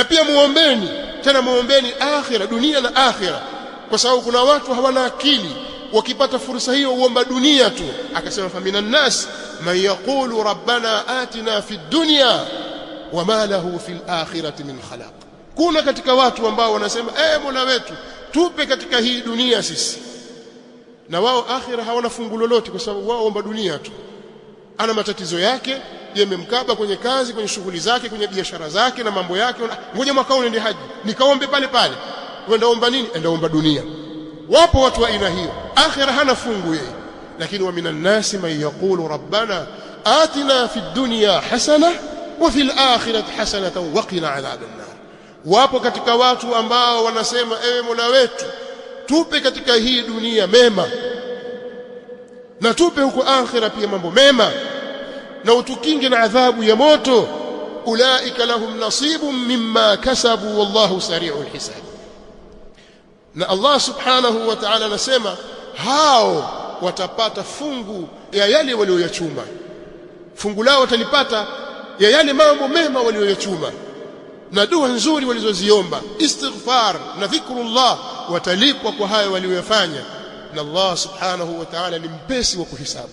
na pia muombeni, tena muombeni akhira, dunia na akhira, kwa sababu kuna watu hawana akili, wakipata fursa hiyo uomba dunia tu. Akasema faminan nas man yaqulu rabbana atina fid dunya wama lahu fil akhirati min khalaq. Kuna katika watu ambao wanasema Mola wetu tupe katika hii dunia sisi, na wao akhira hawana fungu lolote, kwa sababu wao omba dunia tu. Ana matatizo yake yamemkaba kwenye kazi, kwenye shughuli zake, kwenye biashara zake na mambo yake. Ngoja mwaka huu niende haji nikaombe pale pale. Wenda omba nini? Enda omba dunia. Wapo watu wa aina hiyo, akhira hana fungu yeye. Lakini wa minan nasi man yaqulu rabbana atina fid dunya hasana wa fil akhirati hasanatan wa qina adhaban nar. Wapo katika watu ambao wanasema ewe Mola wetu tupe katika hii dunia mema, na tupe huko akhira pia mambo mema, na utukinge na adhabu ya moto. Ulaika lahum nasibun mimma kasabu wallahu sari'ul hisab. Na Allah subhanahu wa ta'ala anasema hao watapata fungu ya yale walioyachuma, fungu lao watalipata ya yale mambo mema walioyachuma na dua nzuri walizoziomba, istighfar na dhikrullah, watalipwa kwa hayo walioyafanya. Na Allah subhanahu wa ta'ala ni mpesi wa kuhisabu.